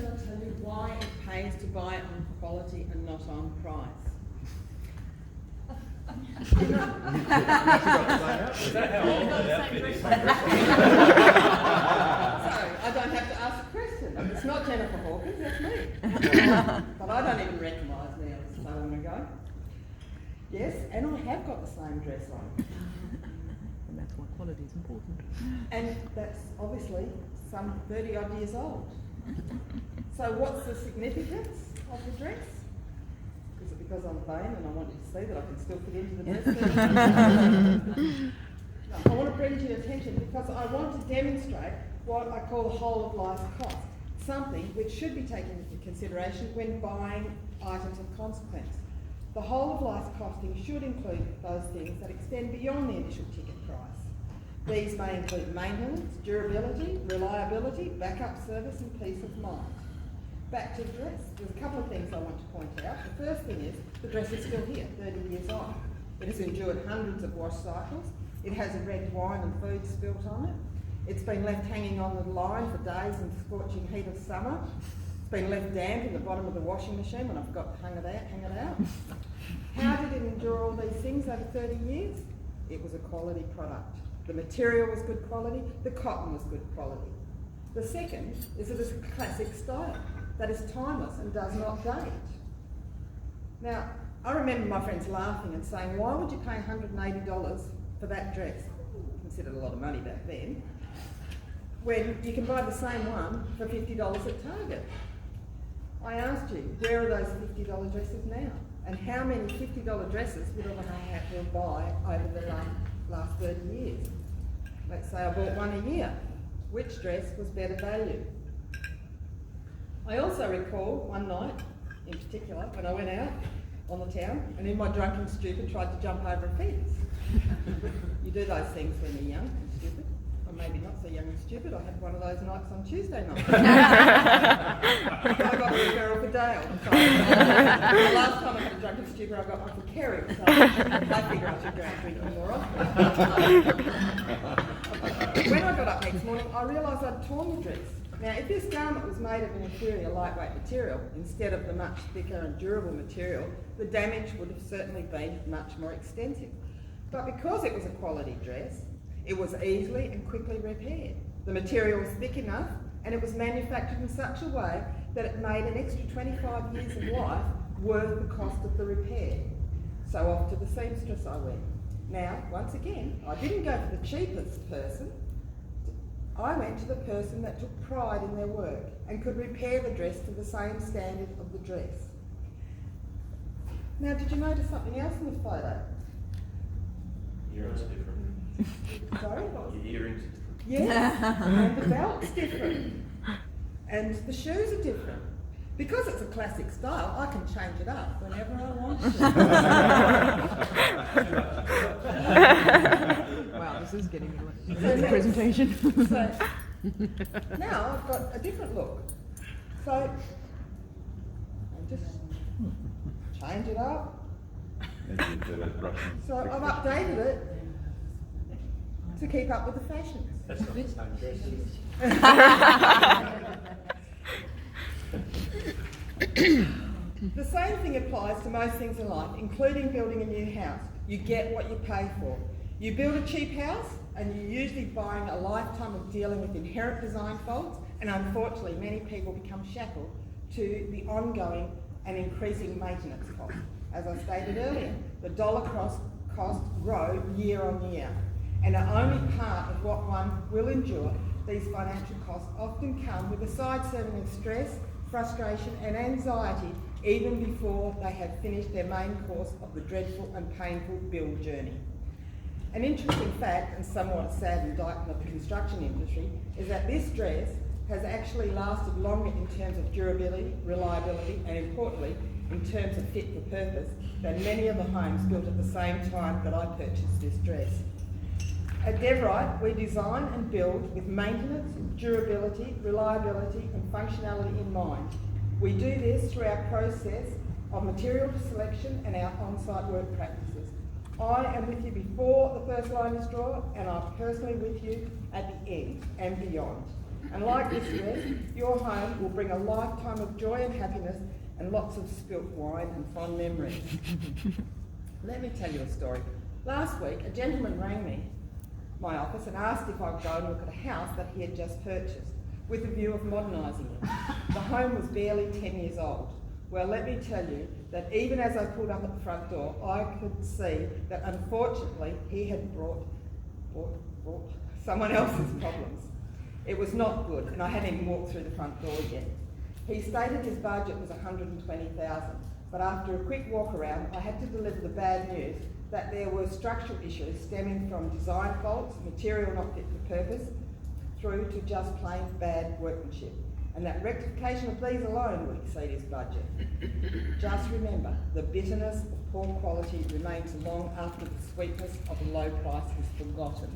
going to tell you why it pays to buy on quality and not on price. Is that how old that outfit is? So, I don't have to ask a question. It's not Jennifer Hawkins, that's me. But I don't even recognise me, it was so long ago. Yes, and I have got the same dress on. And that's why quality is important. And that's obviously some 30 odd years old. So what's the significance of the dress? Is it because I'm vain and I want you to see that I can still fit into the dress? No, I want to bring to your attention because I want to demonstrate what I call the whole of life cost, something which should be taken into consideration when buying items of consequence. The whole of life costing should include those things that extend beyond the initial ticket price. These may include maintenance, durability, reliability, backup service and peace of mind. Back to the dress. There's a couple of things I want to point out. The first thing is the dress is still here, 30 years on. It has endured hundreds of wash cycles. It has a red wine and food spilt on it. It's been left hanging on the line for days in the scorching heat of summer. It's been left damp in the bottom of the washing machine when I forgot to hang it out. How did it endure all these things over 30 years? It was a quality product. The material was good quality, the cotton was good quality. The second is that it's a classic style that is timeless and does not date. Now, I remember my friends laughing and saying, why would you pay $180 for that dress? Considered a lot of money back then. When you can buy the same one for $50 at Target. I asked you, where are those $50 dresses now? And how many $50 dresses would I have to buy over the last 30 years? Let's say I bought one a year. Which dress was better value? I also recall one night, in particular, when I went out on the town and in my drunken stupid tried to jump over a fence. You do those things when you're young and stupid, or maybe not so young and stupid. I had one of those nights on Tuesday night. I got a referral for Dale. So, the last time I had a drunken stupid, I got one for Kerry. So I figure I should go out drinking more often. When I got up next morning, I realised I'd torn the dress. Now, if this garment was made of an inferior lightweight material instead of the much thicker and durable material, the damage would have certainly been much more extensive. But because it was a quality dress, it was easily and quickly repaired. The material was thick enough and it was manufactured in such a way that it made an extra 25 years of life worth the cost of the repair. So off to the seamstress I went. Now, once again, I didn't go for the cheapest person. I went to the person that took pride in their work and could repair the dress to the same standard of the dress. Now, did you notice something else in the photo? Earrings are different. Sorry, what was it? Your earrings are different. Yes, and the belt's different. And the shoes are different. Because it's a classic style, I can change it up whenever I want to. Wow, this is getting into So a presentation. So now I've got a different look. So I'll just change it up. So I've updated it to keep up with the fashions. That's not the same dress, is it? The same thing applies to most things in life, including building a new house. You get what you pay for. You build a cheap house and you're usually buying a lifetime of dealing with inherent design faults, and unfortunately many people become shackled to the ongoing and increasing maintenance costs. As I stated earlier, the dollar costs grow year on year and are only part of what one will endure. These financial costs often come with a side serving of stress, frustration and anxiety even before they have finished their main course of the dreadful and painful build journey. An interesting fact, and somewhat a sad indictment of the construction industry, is that this dress has actually lasted longer in terms of durability, reliability and importantly in terms of fit for purpose than many of the homes built at the same time that I purchased this dress. At DevRite, we design and build with maintenance, durability, reliability and functionality in mind. We do this through our process of material selection and our on-site work practices. I am with you before the first line is drawn and I'm personally with you at the end and beyond. And like this year, your home will bring a lifetime of joy and happiness and lots of spilt wine and fond memories. Let me tell you a story. Last week, a gentleman rang me, my office, and asked if I would go and look at a house that he had just purchased, with a view of modernising it. The home was barely 10 years old. Well, let me tell you that even as I pulled up at the front door, I could see that unfortunately he had brought someone else's problems. It was not good, and I hadn't even walked through the front door yet. He stated his budget was $120,000, but after a quick walk around, I had to deliver the bad news that there were structural issues stemming from design faults, material not fit for purpose, through to just plain bad workmanship, and that rectification of these alone would exceed his budget. Just remember, the bitterness of poor quality remains long after the sweetness of a low price is forgotten.